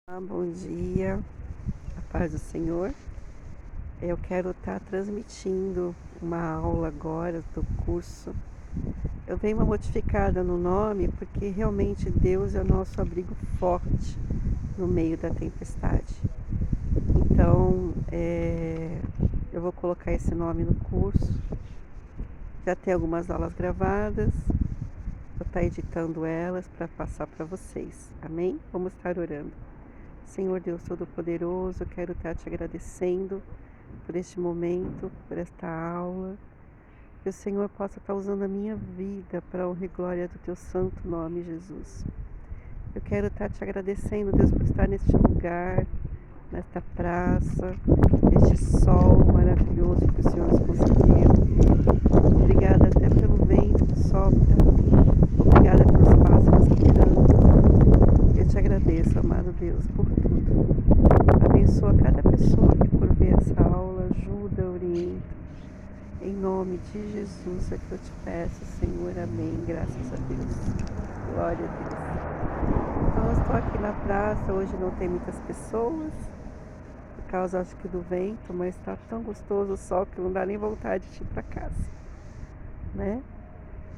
Bom dia, a paz do Senhor. Eu quero estar transmitindo uma aula agora do curso. Eu dei uma modificada no nome porque realmente Deus é o nosso abrigo forte no meio da tempestade. Então, eu vou colocar esse nome no curso. Já tem algumas aulas gravadas. Vou estar editando elas para passar para vocês. Amém? Vamos estar orando. Senhor Deus Todo-Poderoso, eu quero estar te agradecendo por este momento, por esta aula. Que o Senhor possa estar usando a minha vida para a honra e glória do teu santo nome, Jesus. Eu quero estar te agradecendo, Deus, por estar neste lugar, nesta praça, este sol maravilhoso que o Senhor nos concedeu. Obrigada até pelo vento que sopra. Obrigada pelos pássaros que cantam. Eu te agradeço, amado Deus, por tudo. Abençoa cada pessoa que por ver essa aula, ajuda, orienta. Em nome de Jesus é que eu te peço, Senhor, amém. Graças a Deus. Glória a Deus. Então, eu estou aqui na praça, hoje não tem muitas pessoas, por causa, acho que, do vento, mas está tão gostoso o sol que não dá nem vontade de ir para casa, né?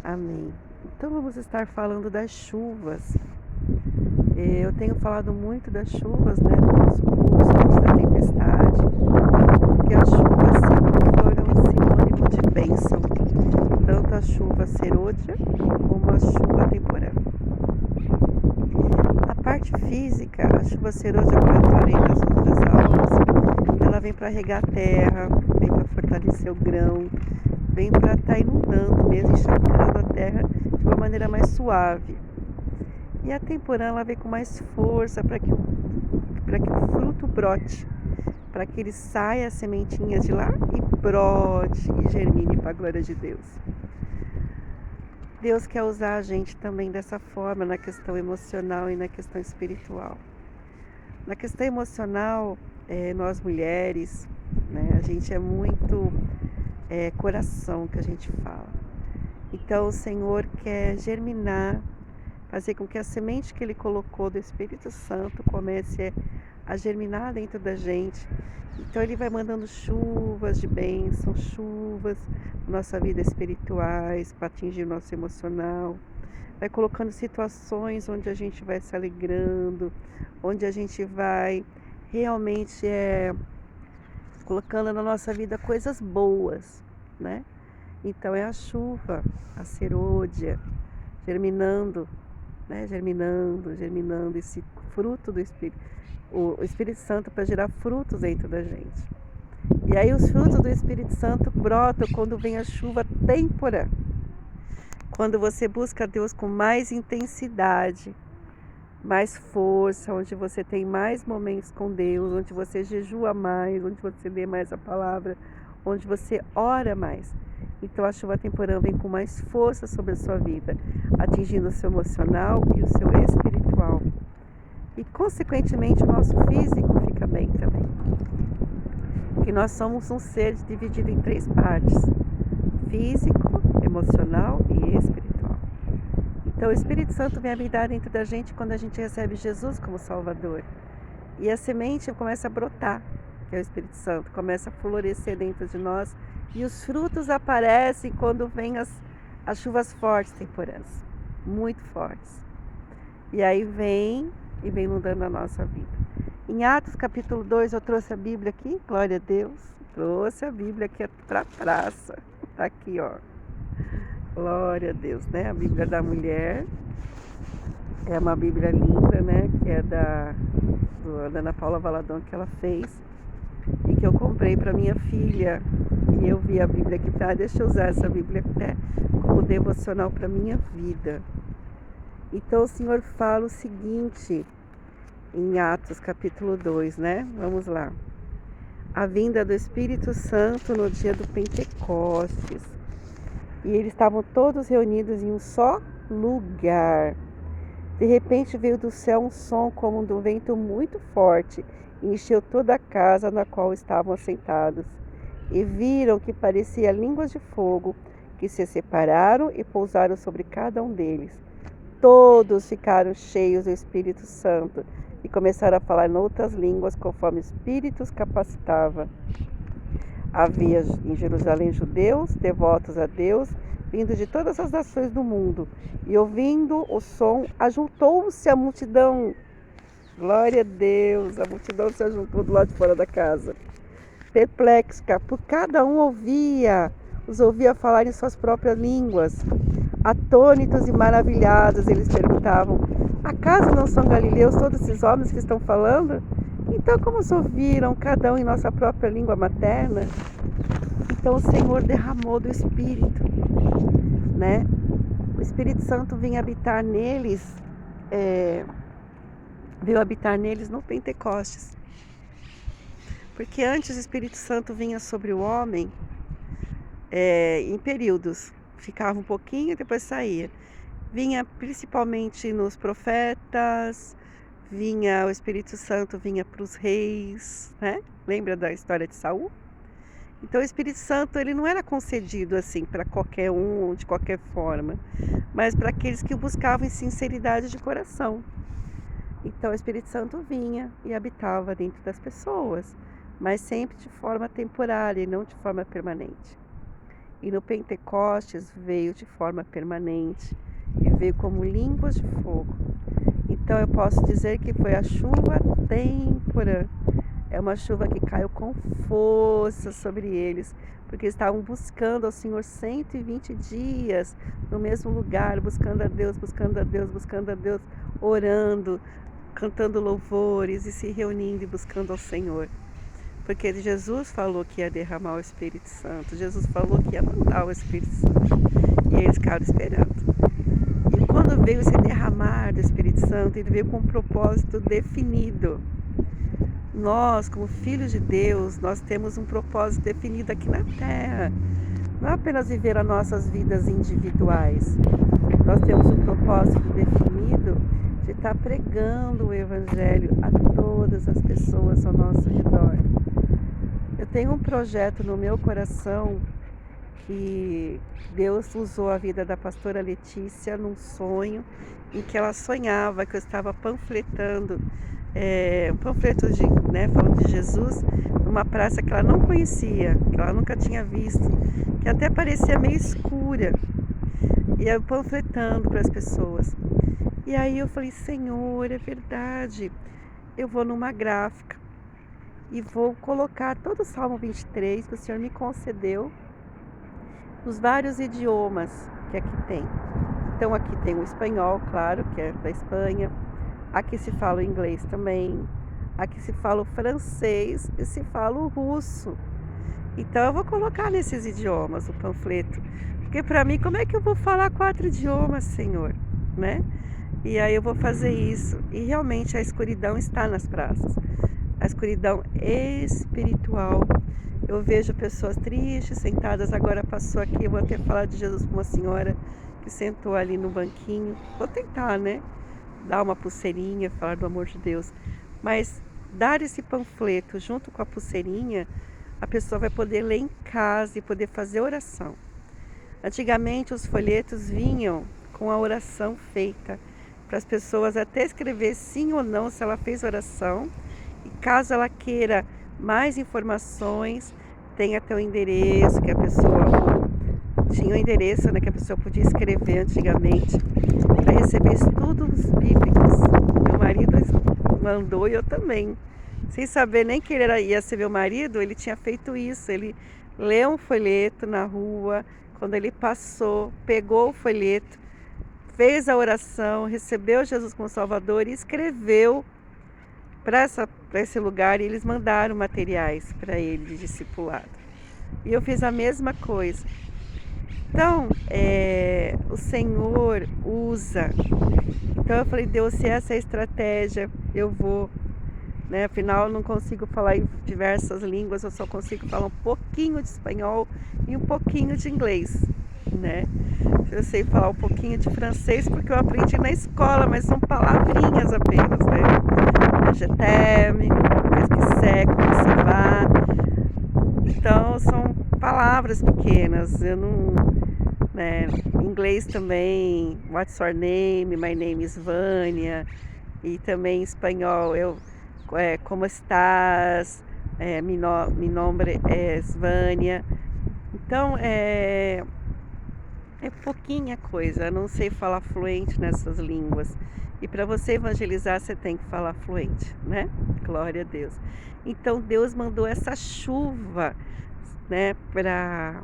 Amém. Então, vamos estar falando das chuvas. Eu tenho falado muito das chuvas, né, no nosso curso, antes da tempestade, porque as chuvas sempre foram sinônimo de bênção, tanto a chuva serôdia como a chuva temporã. A parte física, a chuva serôdia, como eu falei nas outras aulas, ela vem para regar a terra, vem para fortalecer o grão, vem para estar inundando mesmo, encharcando a terra de uma maneira mais suave. E a temporã, ela vem com mais força para que o fruto brote, para que ele saia as sementinhas de lá e brote e germine para a glória de Deus. Deus quer usar a gente também dessa forma na questão emocional e na questão espiritual. Na questão emocional, nós mulheres, né, a gente é muito coração que a gente fala. Então o Senhor quer germinar, fazer com que a semente que Ele colocou do Espírito Santo comece a germinar dentro da gente. Então Ele vai mandando chuvas de bênção, chuvas na nossa vida espirituais, para atingir o nosso emocional. Vai colocando situações onde a gente vai se alegrando, onde a gente vai realmente colocando na nossa vida coisas boas, né? Então é a chuva, a serôdia, germinando, né? Germinando esse fruto do Espírito, o Espírito Santo, para gerar frutos dentro da gente. E aí os frutos do Espírito Santo brotam quando vem a chuva temporã. Quando você busca Deus com mais intensidade, mais força, onde você tem mais momentos com Deus, onde você jejua mais, onde você lê mais a palavra, onde você ora mais. Então a chuva temporã vem com mais força sobre a sua vida, atingindo o seu emocional e o seu espiritual. E consequentemente o nosso físico fica bem também. Porque nós somos um ser dividido em 3 partes: físico, emocional e espiritual. Então o Espírito Santo vem habitar dentro da gente quando a gente recebe Jesus como Salvador. E a semente começa a brotar, que é o Espírito Santo, começa a florescer dentro de nós. E os frutos aparecem quando vêm as chuvas fortes temporãs, muito fortes. E aí vem inundando a nossa vida. Em Atos capítulo 2, eu trouxe a Bíblia aqui, glória a Deus. Trouxe a Bíblia aqui para a praça. Está aqui, ó. Glória a Deus, né? A Bíblia da mulher. É uma Bíblia linda, né? Que é da Ana Paula Valadão, que ela fez. E que eu comprei para minha filha. E eu vi a Bíblia aqui, deixa eu usar essa Bíblia até como devocional para minha vida. Então o Senhor fala o seguinte, em Atos capítulo 2, né? Vamos lá. A vinda do Espírito Santo no dia do Pentecostes. E eles estavam todos reunidos em um só lugar. De repente veio do céu um som como de um vento muito forte e encheu toda a casa na qual estavam assentados. E viram que parecia línguas de fogo, que se separaram e pousaram sobre cada um deles. Todos ficaram cheios do Espírito Santo e começaram a falar em outras línguas conforme o Espírito os capacitava. Havia em Jerusalém judeus, devotos a Deus, vindos de todas as nações do mundo, e ouvindo o som, ajuntou-se a multidão. Glória a Deus, a multidão se ajuntou do lado de fora da casa. Perplexa, por cada um os ouvia falar em suas próprias línguas. Atônitos e maravilhados, eles perguntavam: acaso não são galileus todos esses homens que estão falando? Então, como os ouviram, cada um em nossa própria língua materna? Então, o Senhor derramou do Espírito, né? O Espírito Santo vinha habitar neles, veio habitar neles no Pentecostes. Porque antes o Espírito Santo vinha sobre o homem em períodos. Ficava um pouquinho e depois saía. Vinha principalmente nos profetas, o Espírito Santo vinha para os reis, né? Lembra da história de Saul? Então o Espírito Santo ele não era concedido assim para qualquer um, de qualquer forma, mas para aqueles que o buscavam em sinceridade de coração. Então o Espírito Santo vinha e habitava dentro das pessoas, mas sempre de forma temporária e não de forma permanente. E no Pentecostes veio de forma permanente e veio como línguas de fogo. Então eu posso dizer que foi a chuva têmpora. É uma chuva que caiu com força sobre eles, porque estavam buscando ao Senhor 120 dias no mesmo lugar, buscando a Deus, buscando a Deus, buscando a Deus, orando, cantando louvores e se reunindo e buscando ao Senhor. Porque Jesus falou que ia derramar o Espírito Santo, Jesus falou que ia mandar o Espírito Santo, e eles ficaram esperando. E quando veio esse derramar do Espírito Santo, ele veio com um propósito definido. Nós, como filhos de Deus, nós temos um propósito definido aqui na Terra. Não apenas viver as nossas vidas individuais. Nós temos um propósito definido de estar pregando o Evangelho a todas as pessoas ao nosso redor. Eu tenho um projeto no meu coração que Deus usou a vida da pastora Letícia num sonho em que ela sonhava que eu estava panfletando um panfleto falando de Jesus numa praça que ela não conhecia, que ela nunca tinha visto, que até parecia meio escura, e eu panfletando para as pessoas. E aí eu falei: Senhor, é verdade, eu vou numa gráfica e vou colocar todo o Salmo 23 que o Senhor me concedeu nos vários idiomas que aqui tem. Então aqui tem o espanhol, claro, que é da Espanha. Aqui se fala o inglês também. Aqui se fala o francês e se fala o russo. Então eu vou colocar nesses idiomas o panfleto. Porque para mim, como é que eu vou falar 4 idiomas, Senhor? Né? E aí eu vou fazer isso. E realmente a escuridão está nas praças. A escuridão espiritual. Eu vejo pessoas tristes, sentadas. Agora passou aqui, eu vou até falar de Jesus com uma senhora que sentou ali no banquinho. Vou tentar, né? Dar uma pulseirinha, falar do amor de Deus. Mas dar esse panfleto junto com a pulseirinha, a pessoa vai poder ler em casa e poder fazer oração. Antigamente os folhetos vinham com a oração feita, para as pessoas até escrever sim ou não se ela fez oração. E caso ela queira mais informações, tem até o endereço que a pessoa tinha o endereço, né, que a pessoa podia escrever antigamente para receber estudos bíblicos. Meu marido mandou e eu também. Sem saber nem que ele ia ser meu marido, ele tinha feito isso. Ele leu um folheto na rua, quando ele passou, pegou o folheto, fez a oração, recebeu Jesus como Salvador e escreveu para esse lugar, e eles mandaram materiais para ele de discipulado. E eu fiz a mesma coisa. Então, o Senhor usa. Então eu falei: Deus, se essa é a estratégia, eu vou. Né? Afinal, eu não consigo falar em diversas línguas, eu só consigo falar um pouquinho de espanhol e um pouquinho de inglês. Né? Eu sei falar um pouquinho de francês porque eu aprendi na escola, mas são palavrinhas apenas, né? Je t'aime, qu'est-ce que c'est, como ça va. Então são palavras pequenas. Eu não, né? Em inglês também, what's your name, my name is Vânia. E também em espanhol, como estás? Mi nombre es Vânia. Então, é pouquinha coisa, eu não sei falar fluente nessas línguas. E para você evangelizar, você tem que falar fluente, né? Glória a Deus. Então Deus mandou essa chuva, né, para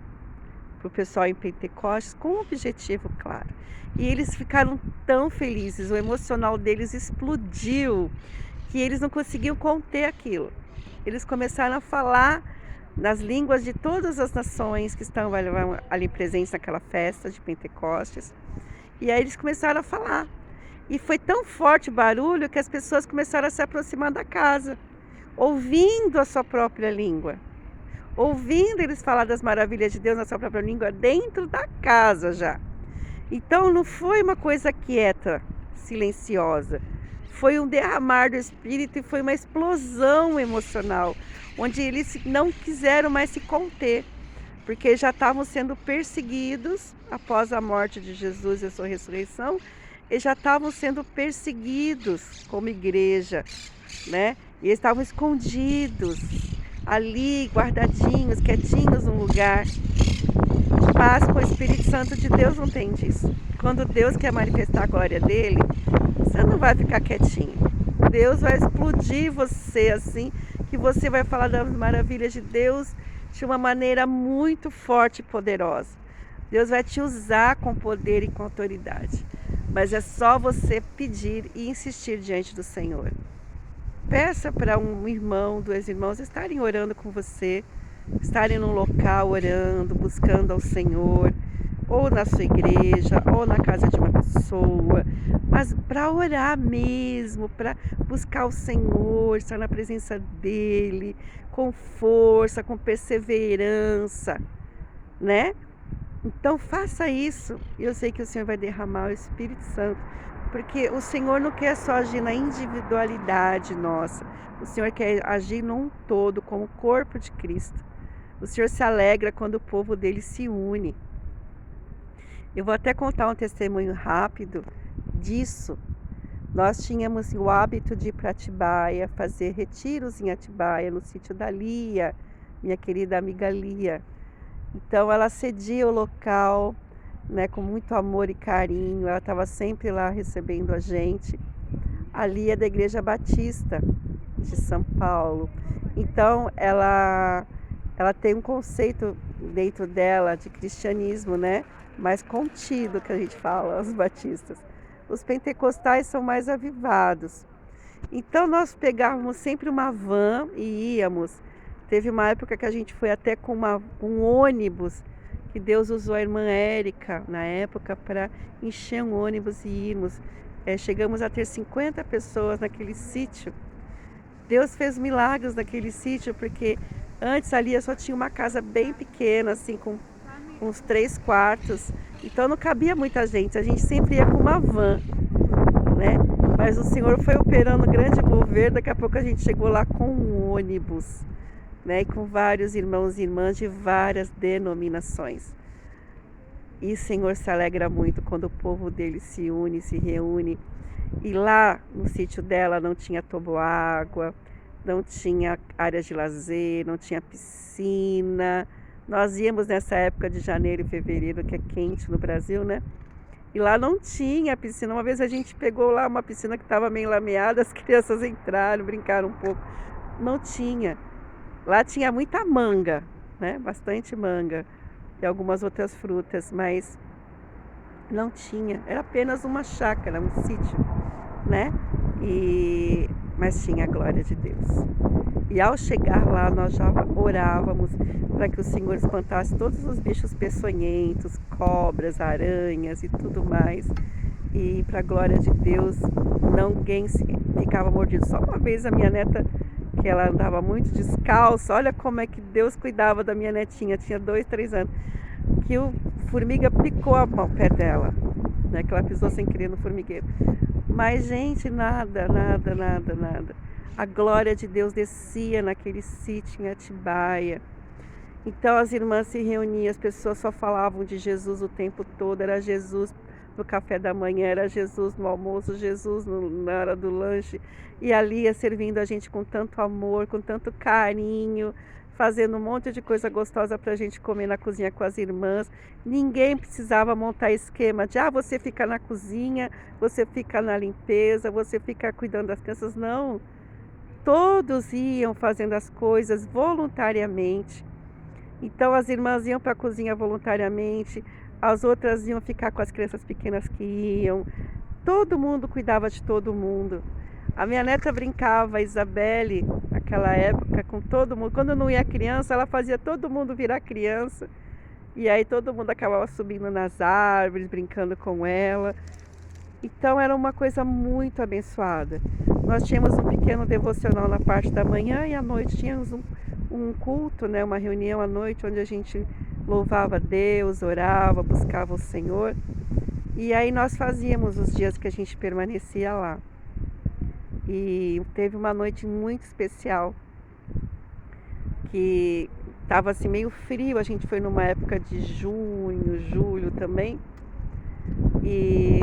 o pessoal em Pentecostes com um objetivo claro. E eles ficaram tão felizes, o emocional deles explodiu, que eles não conseguiam conter aquilo. Eles começaram a falar nas línguas de todas as nações que estavam ali presentes naquela festa de Pentecostes. E aí eles começaram a falar. E foi tão forte o barulho que as pessoas começaram a se aproximar da casa, ouvindo a sua própria língua, ouvindo eles falar das maravilhas de Deus na sua própria língua dentro da casa já. Então não foi uma coisa quieta, silenciosa. Foi um derramar do Espírito e foi uma explosão emocional, onde eles não quiseram mais se conter, porque já estavam sendo perseguidos após a morte de Jesus e a sua ressurreição, eles já estavam sendo perseguidos como igreja, né? E eles estavam escondidos, ali, guardadinhos, quietinhos num lugar. Mas com o Espírito Santo de Deus não tem disso. Quando Deus quer manifestar a glória dele, você não vai ficar quietinho. Deus vai explodir você assim, que você vai falar das maravilhas de Deus de uma maneira muito forte e poderosa. Deus vai te usar com poder e com autoridade. Mas é só você pedir e insistir diante do Senhor. Peça para um irmão, dois irmãos estarem orando com você, estarem num local orando, buscando ao Senhor, ou na sua igreja, ou na casa de uma pessoa, mas para orar mesmo, para buscar o Senhor, estar na presença dEle, com força, com perseverança, né? Então faça isso, e eu sei que o Senhor vai derramar o Espírito Santo, porque o Senhor não quer só agir na individualidade nossa, o Senhor quer agir num todo, como o corpo de Cristo. O Senhor se alegra quando o povo dele se une. Eu vou até contar um testemunho rápido disso. Nós tínhamos o hábito de ir para Atibaia, fazer retiros em Atibaia, no sítio da Lia, minha querida amiga Lia. Então ela cedia o local, né, com muito amor e carinho, ela estava sempre lá recebendo a gente. A Lia é da Igreja Batista de São Paulo. Então ela tem um conceito dentro dela de cristianismo, né? Mais contido, que a gente fala, os batistas. Os pentecostais são mais avivados. Então nós pegávamos sempre uma van e íamos. Teve uma época que a gente foi até com um ônibus, que Deus usou a irmã Érica na época para encher um ônibus e irmos. Chegamos a ter 50 pessoas naquele sítio. Deus fez milagres naquele sítio, porque antes ali só tinha uma casa bem pequena, assim, com uns 3 quartos. Então não cabia muita gente, a gente sempre ia com uma van, né? Mas o Senhor foi operando grande mover, daqui a pouco a gente chegou lá com um ônibus, né? E com vários irmãos e irmãs de várias denominações. E o Senhor se alegra muito quando o povo dele se une, se reúne. E lá no sítio dela não tinha toboágua, não tinha áreas de lazer, não tinha piscina. Nós íamos nessa época de janeiro e fevereiro, que é quente no Brasil, né? E lá não tinha piscina. Uma vez a gente pegou lá uma piscina que estava meio lameada, as crianças entraram, brincaram um pouco. Não tinha. Lá tinha muita manga, né? Bastante manga e algumas outras frutas, mas não tinha. Era apenas uma chácara, um sítio, né? Mas tinha a glória de Deus. E ao chegar lá, nós já orávamos para que o Senhor espantasse todos os bichos peçonhentos, cobras, aranhas e tudo mais. E para a glória de Deus, ninguém ficava mordido. Só uma vez a minha neta, que ela andava muito descalça, olha como é que Deus cuidava da minha netinha, tinha 2, 3 anos, que o formiga picou a mão pé dela, né, que ela pisou sem querer no formigueiro. Mas, gente, nada. A glória de Deus descia naquele sítio em Atibaia. Então as irmãs se reuniam, as pessoas só falavam de Jesus o tempo todo, era Jesus no café da manhã, era Jesus no almoço, Jesus na hora do lanche, e ali ia servindo a gente com tanto amor, com tanto carinho, fazendo um monte de coisa gostosa para a gente comer na cozinha com as irmãs. Ninguém precisava montar esquema de, você fica na cozinha, você fica na limpeza, você fica cuidando das crianças. Não, todos iam fazendo as coisas voluntariamente. Então as irmãs iam para a cozinha voluntariamente, as outras iam ficar com as crianças pequenas que iam. Todo mundo cuidava de todo mundo. A minha neta brincava, a Isabelle, naquela época, com todo mundo. Quando não ia criança, ela fazia todo mundo virar criança. E aí todo mundo acabava subindo nas árvores, brincando com ela. Então era uma coisa muito abençoada. Nós tínhamos um pequeno devocional na parte da manhã e à noite tínhamos um culto, né, uma reunião à noite onde a gente louvava a Deus, orava, buscava o Senhor. E aí nós fazíamos os dias que a gente permanecia lá. E teve uma noite muito especial, que estava assim meio frio, a gente foi numa época de junho, julho também. E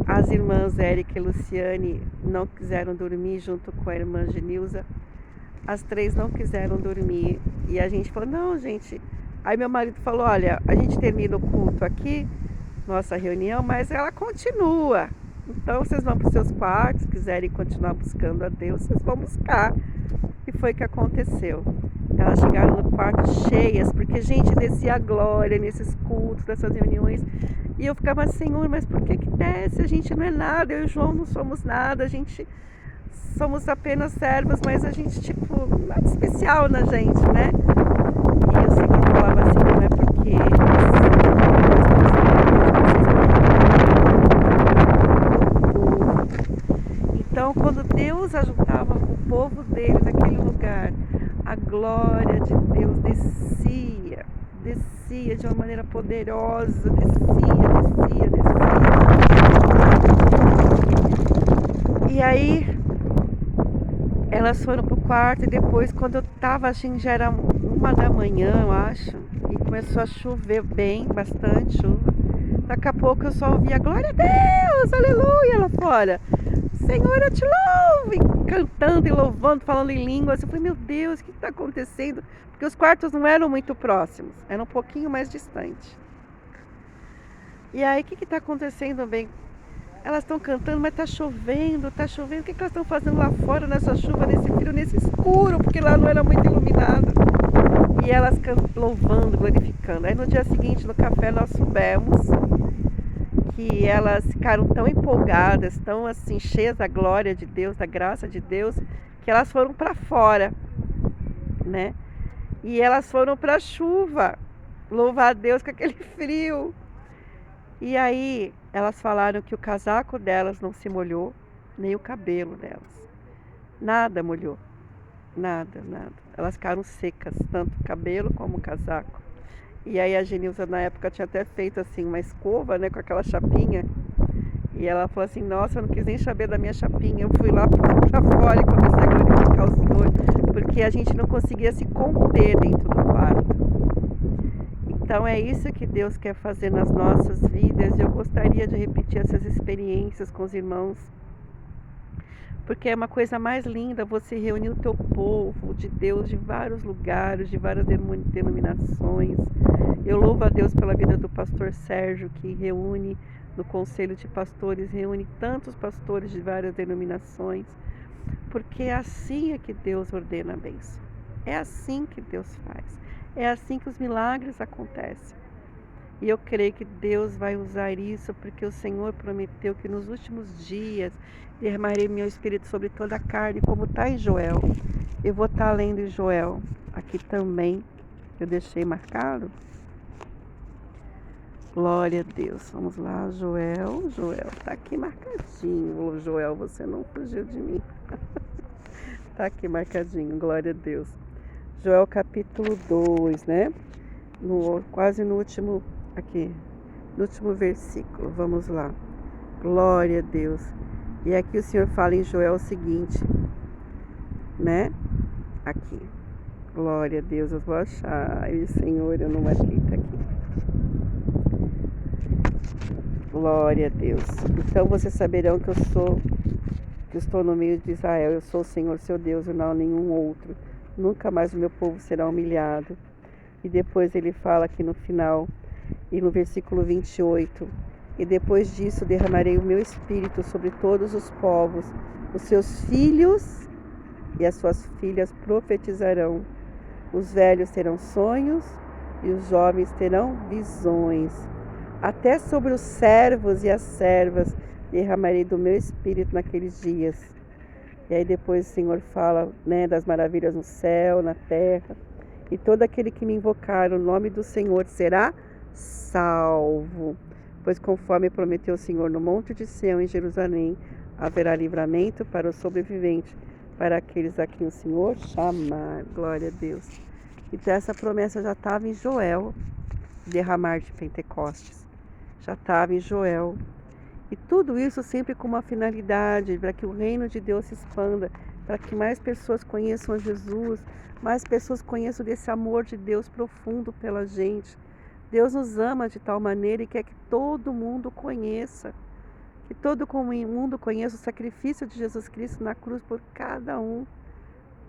as irmãs Érica e Luciane não quiseram dormir junto com a irmã Genilza. As três não quiseram dormir. E a gente falou, não, gente. Aí meu marido falou, olha, a gente termina o culto aqui, nossa reunião, mas ela continua. Então vocês vão para os seus quartos, quiserem continuar buscando a Deus, vocês vão buscar. E foi o que aconteceu. Elas chegaram no quarto cheias, porque gente descia a glória nesses cultos, nessas reuniões. E eu ficava, Senhor, mas por que desce? A gente não é nada, eu e o João não somos nada, a gente somos apenas servos, mas a gente, tipo, nada especial na gente, né? E o Senhor falava assim, não é porque então, quando Deus ajuntava o povo dele naquele lugar, a glória de Deus descia de uma maneira poderosa, descia. E aí, elas foram pro quarto e depois, quando eu tava, assim, já era 1 da manhã, eu acho, e começou a chover bem, bastante chuva. Daqui a pouco eu só ouvia, glória a Deus, aleluia, lá fora. Senhor, eu te louvo, e cantando e louvando, falando em línguas. Eu falei, meu Deus, o que está acontecendo? Porque os quartos não eram muito próximos, eram um pouquinho mais distantes. E aí, o que está acontecendo bem? Elas estão cantando, mas está chovendo. O que elas estão fazendo lá fora, nessa chuva, nesse frio, nesse escuro? Porque lá não era muito iluminado. E elas louvando, glorificando. Aí no dia seguinte, no café, nós soubemos que elas ficaram tão empolgadas, tão assim, cheias da glória de Deus, da graça de Deus, que elas foram para fora, né? E elas foram para a chuva, louvar a Deus com aquele frio. E aí elas falaram que o casaco delas não se molhou, nem o cabelo delas. Nada molhou, nada. Elas ficaram secas, tanto o cabelo como o casaco. E aí a Genilza na época tinha até feito assim uma escova, né, com aquela chapinha. E ela falou assim, nossa, eu não quis nem saber da minha chapinha. Eu fui lá pra fora e comecei a glorificar o Senhor, porque a gente não conseguia se conter dentro do quarto. Então é isso que Deus quer fazer nas nossas vidas. Eu gostaria de repetir essas experiências com os irmãos, porque é uma coisa mais linda você reunir o teu povo de Deus de vários lugares, de várias denominações. Eu louvo a Deus pela vida do pastor Sérgio, que reúne no conselho de pastores, reúne tantos pastores de várias denominações, porque é assim que Deus ordena a bênção. É assim que Deus faz. É assim que os milagres acontecem. E eu creio que Deus vai usar isso, porque o Senhor prometeu que nos últimos dias derramarei meu espírito sobre toda a carne, como está em Joel. Eu vou estar lendo em Joel aqui também, eu deixei marcado. Glória a Deus. Vamos lá, Joel, tá aqui marcadinho. Joel, você não fugiu de mim. Tá aqui marcadinho, glória a Deus. Joel capítulo 2, né? Quase no último, aqui, no último versículo. Vamos lá. Glória a Deus. E aqui o Senhor fala em Joel o seguinte, né? Aqui. Glória a Deus, eu vou achar. Ai, Senhor, eu não marquei, tá aqui. Glória a Deus. Então vocês saberão que que eu estou no meio de Israel. Eu sou o Senhor seu Deus e não há nenhum outro. Nunca mais o meu povo será humilhado. E depois ele fala aqui no final, e no versículo 28, e depois disso derramarei o meu espírito sobre todos os povos. Os seus filhos e as suas filhas profetizarão. Os velhos terão sonhos e os jovens terão visões. Até sobre os servos e as servas derramarei do meu espírito naqueles dias. E aí depois o Senhor fala, né, das maravilhas no céu, na terra. E todo aquele que me invocar o nome do Senhor será salvo. Pois conforme prometeu o Senhor no monte de Sião, em Jerusalém, haverá livramento para os sobreviventes, para aqueles a quem o Senhor chamar. Glória a Deus. Então essa promessa já estava em Joel, derramar de Pentecostes. Já estava em Joel. E tudo isso sempre com uma finalidade, para que o reino de Deus se expanda, para que mais pessoas conheçam a Jesus, mais pessoas conheçam desse amor de Deus profundo pela gente. Deus nos ama de tal maneira e quer que todo mundo conheça. Que todo mundo conheça o sacrifício de Jesus Cristo na cruz por cada um.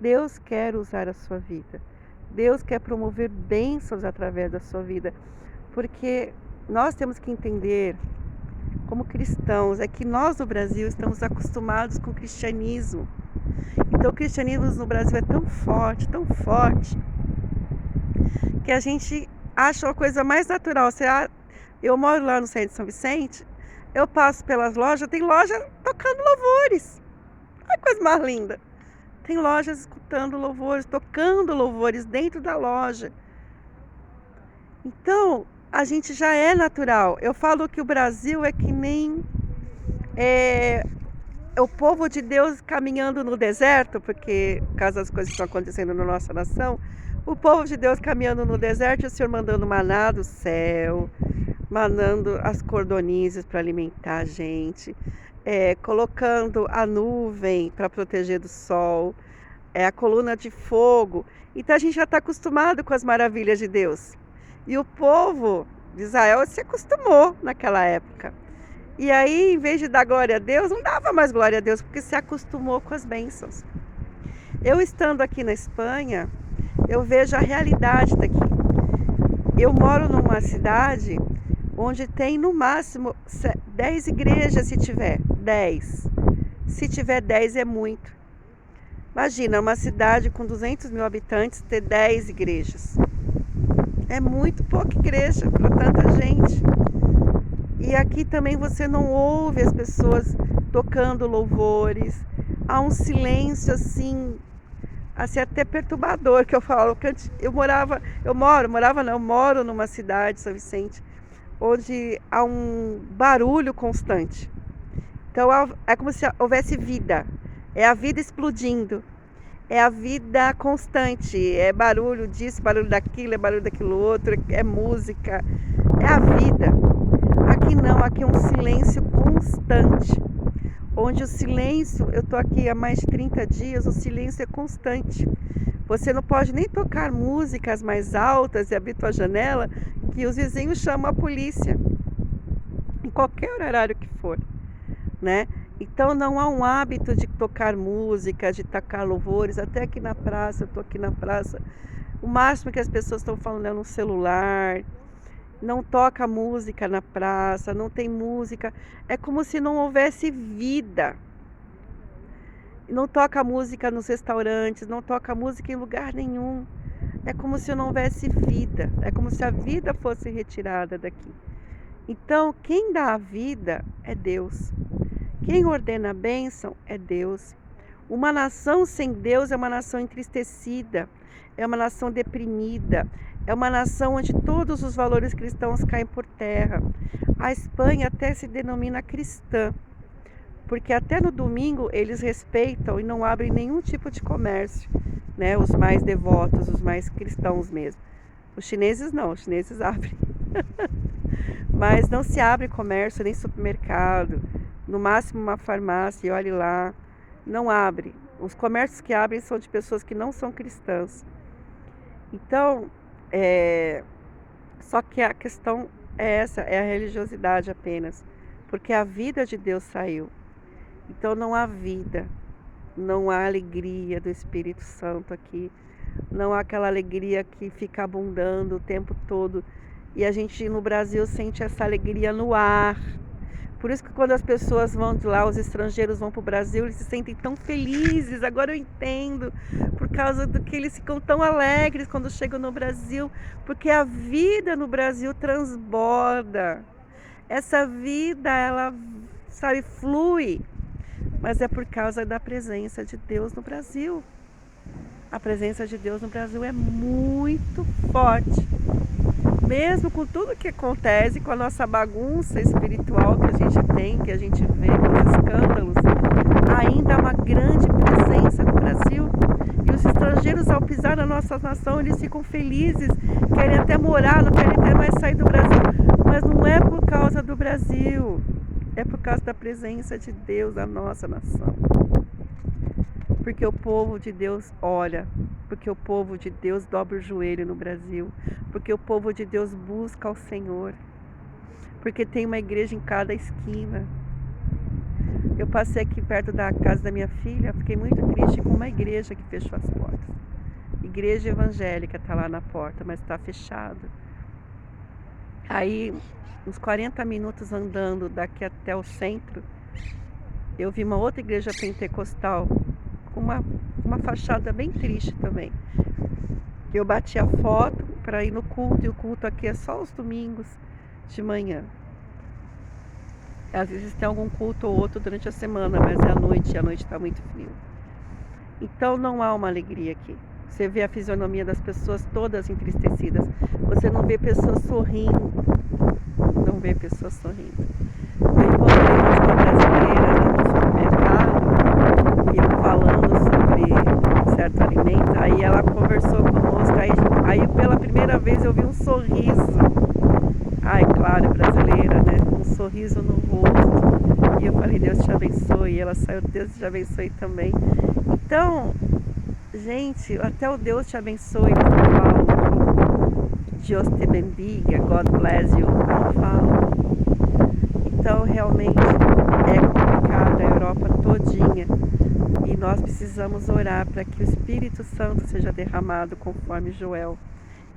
Deus quer usar a sua vida. Deus quer promover bênçãos através da sua vida. Porque nós temos que entender, como cristãos, é que nós no Brasil estamos acostumados com o cristianismo. Então o cristianismo no Brasil é tão forte, que a gente acha uma coisa mais natural. Eu moro lá no centro de São Vicente, eu passo pelas lojas, tem loja tocando louvores. Olha que coisa mais linda. Tem lojas escutando louvores, tocando louvores dentro da loja. Então, a gente já é natural. Eu falo que o Brasil é que nem o povo de Deus caminhando no deserto, porque por causa das coisas que estão acontecendo na nossa nação, o povo de Deus caminhando no deserto e o Senhor mandando maná do céu, mandando as cordonizes para alimentar a gente, colocando a nuvem para proteger do sol, a coluna de fogo. Então a gente já está acostumado com as maravilhas de Deus. E o povo de Israel se acostumou naquela época. E aí, em vez de dar glória a Deus, não dava mais glória a Deus, porque se acostumou com as bênçãos. Eu estando aqui na Espanha, eu vejo a realidade daqui. Eu moro numa cidade onde tem no máximo 10 igrejas, se tiver 10. Se tiver 10 é muito. Imagina, uma cidade com 200 mil habitantes ter 10 igrejas. É muito pouca igreja para tanta gente. E aqui também você não ouve as pessoas tocando louvores. Há um silêncio assim até perturbador, que eu falo. Que eu moro numa cidade, São Vicente, onde há um barulho constante. Então é como se houvesse vida. É a vida explodindo. É a vida constante. É barulho disso, barulho daquilo, é barulho daquilo outro, é música. É a vida. Aqui não, aqui é um silêncio constante. Onde o silêncio, eu estou aqui há mais de 30 dias, o silêncio é constante. Você não pode nem tocar músicas mais altas e abrir tua janela, que os vizinhos chamam a polícia. Em qualquer horário que for, né? Então não há um hábito de tocar música, de tocar louvores. Até aqui na praça, eu estou aqui na praça, o máximo que as pessoas estão falando é no celular. Não toca música na praça, não tem música. É como se não houvesse vida. Não toca música nos restaurantes, não toca música em lugar nenhum. É como se não houvesse vida. É como se a vida fosse retirada daqui. Então, quem dá a vida é Deus. Quem ordena a bênção é Deus. Uma nação sem Deus é uma nação entristecida, é uma nação deprimida, é uma nação onde todos os valores cristãos caem por terra. A Espanha até se denomina cristã, porque até no domingo eles respeitam e não abrem nenhum tipo de comércio, né? Os mais devotos, os mais cristãos mesmo. Os chineses não, os chineses abrem. Mas não se abre comércio, nem supermercado, no máximo uma farmácia, e olhe lá, não abre. Os comércios que abrem são de pessoas que não são cristãs. Então, só que a questão é essa, é a religiosidade apenas. porque a vida de Deus saiu. Então não há vida, não há alegria do Espírito Santo aqui, não há aquela alegria que fica abundando o tempo todo. E a gente no Brasil sente essa alegria no ar. Por isso que quando as pessoas vão de lá, os estrangeiros vão para o Brasil, eles se sentem tão felizes. Agora eu entendo, por causa do que eles ficam tão alegres quando chegam no Brasil, porque a vida no Brasil transborda. Essa vida, ela, sabe, flui, mas é por causa da presença de Deus no Brasil. A presença de Deus no Brasil é muito forte. Mesmo com tudo que acontece, com a nossa bagunça espiritual que a gente tem, que a gente vê, com os escândalos, ainda há uma grande presença no Brasil. E os estrangeiros, ao pisar na nossa nação, eles ficam felizes, querem até morar, não querem até mais sair do Brasil. Mas não é por causa do Brasil, é por causa da presença de Deus na nossa nação. Porque o povo de Deus ora, porque o povo de Deus dobra o joelho no Brasil, porque o povo de Deus busca ao Senhor, porque tem uma igreja em cada esquina. Eu passei aqui perto da casa da minha filha, fiquei muito triste com uma igreja que fechou as portas. Igreja evangélica está lá na porta, mas está fechada. Aí, uns 40 minutos andando daqui até o centro, eu vi uma outra igreja pentecostal, com uma fachada bem triste também. Eu bati a foto para ir no culto, e o culto aqui é só os domingos de manhã. Às vezes tem algum culto ou outro durante a semana, mas é à noite, e à noite está muito frio. Então não há uma alegria aqui. Você vê a fisionomia das pessoas todas entristecidas. Você não vê pessoas sorrindo. Não vê pessoas sorrindo. Eu encontrei uma brasileira no supermercado, e eu falando sobre certo alimento, aí ela conversou conosco, aí pela primeira vez eu vi um sorriso. Ai, claro, brasileira, né? Um sorriso no rosto. E eu falei, Deus te abençoe. E ela saiu, Deus te abençoe também. Então, gente, até o Deus te abençoe, eu falo. Deus te bendiga, God bless you, eu falo. Então, realmente, é complicado a Europa todinha. E nós precisamos orar para que o Espírito Santo seja derramado conforme Joel.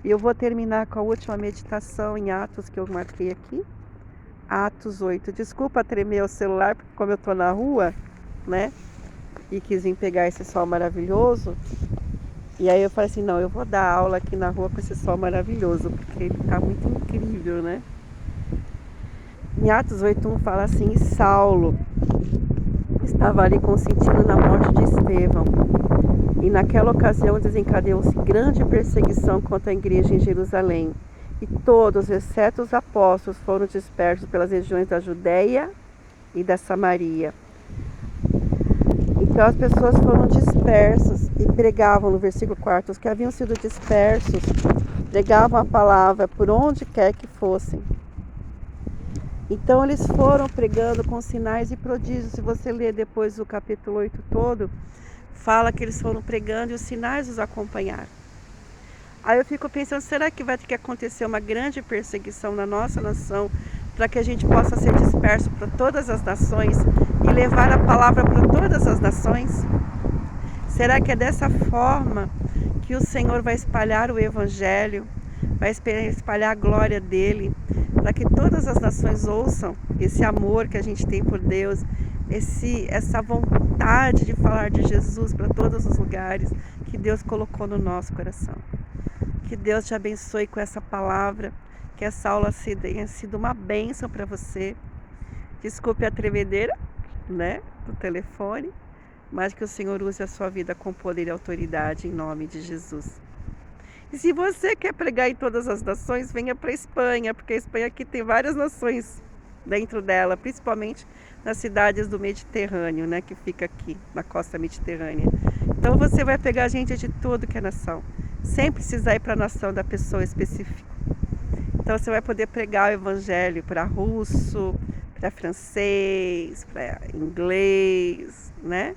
E eu vou terminar com a última meditação em Atos que eu marquei aqui. Atos 8. Desculpa tremer o celular, porque como eu estou na rua, né? E quis vir pegar esse sol maravilhoso. E aí eu falei assim, não, eu vou dar aula aqui na rua com esse sol maravilhoso, porque ele está muito incrível, né? Em Atos 8:1 fala assim, e Saulo estava ali consentindo na morte de Estevão. E naquela ocasião desencadeou-se grande perseguição contra a igreja em Jerusalém. E todos, exceto os apóstolos, foram dispersos pelas regiões da Judéia e da Samaria. Então as pessoas foram dispersas e pregavam, no versículo 4, os que haviam sido dispersos pregavam a palavra por onde quer que fossem. Então eles foram pregando com sinais e prodígios. Se você ler depois o capítulo 8 todo, fala que eles foram pregando e os sinais os acompanharam. Aí eu fico pensando, será que vai ter que acontecer uma grande perseguição na nossa nação para que a gente possa ser disperso para todas as nações e levar a palavra para todas as nações? Será que é dessa forma que o Senhor vai espalhar o Evangelho, vai espalhar a glória dele, para que todas as nações ouçam esse amor que a gente tem por Deus, essa vontade de falar de Jesus para todos os lugares que Deus colocou no nosso coração? Que Deus te abençoe com essa palavra, que essa aula tenha sido uma bênção para você. Desculpe a tremedeira, né, do telefone, mas que o Senhor use a sua vida com poder e autoridade em nome de Jesus. E se você quer pregar em todas as nações, venha para a Espanha, porque a Espanha aqui tem várias nações dentro dela, principalmente nas cidades do Mediterrâneo, né, que fica aqui na costa mediterrânea. Então você vai pegar gente de tudo que é nação, sem precisar ir para a nação da pessoa específica. Então você vai poder pregar o evangelho para russo, para francês, para inglês, né?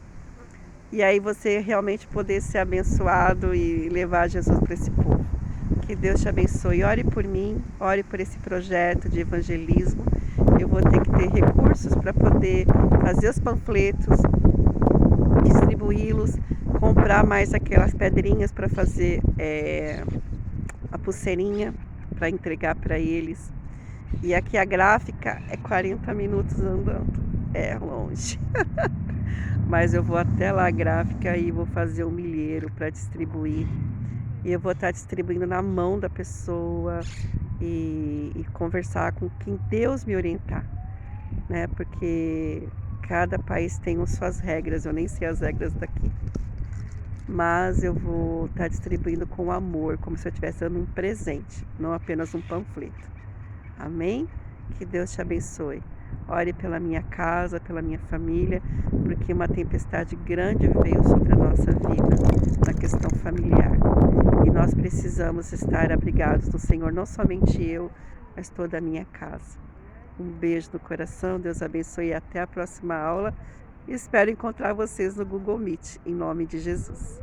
E aí você realmente poder ser abençoado e levar Jesus para esse povo. Que Deus te abençoe. Ore por mim, ore por esse projeto de evangelismo. eu vou ter que ter recursos para poder fazer os panfletos, distribuí-los, comprar mais aquelas pedrinhas para fazer a pulseirinha para entregar para eles. E aqui a gráfica é 40 minutos andando, é longe. Mas eu vou até lá a gráfica e vou fazer um milheiro para distribuir. E eu vou estar distribuindo na mão da pessoa e conversar com quem Deus me orientar, né? Porque cada país tem as suas regras, eu nem sei as regras daqui. Mas eu vou estar distribuindo com amor, como se eu estivesse dando um presente, não apenas um panfleto. Amém? Que Deus te abençoe. Ore pela minha casa, pela minha família, porque uma tempestade grande veio sobre a nossa vida, na questão familiar. E nós precisamos estar abrigados no Senhor, não somente eu, mas toda a minha casa. Um beijo no coração, Deus abençoe e até a próxima aula. Espero encontrar vocês no Google Meet, em nome de Jesus.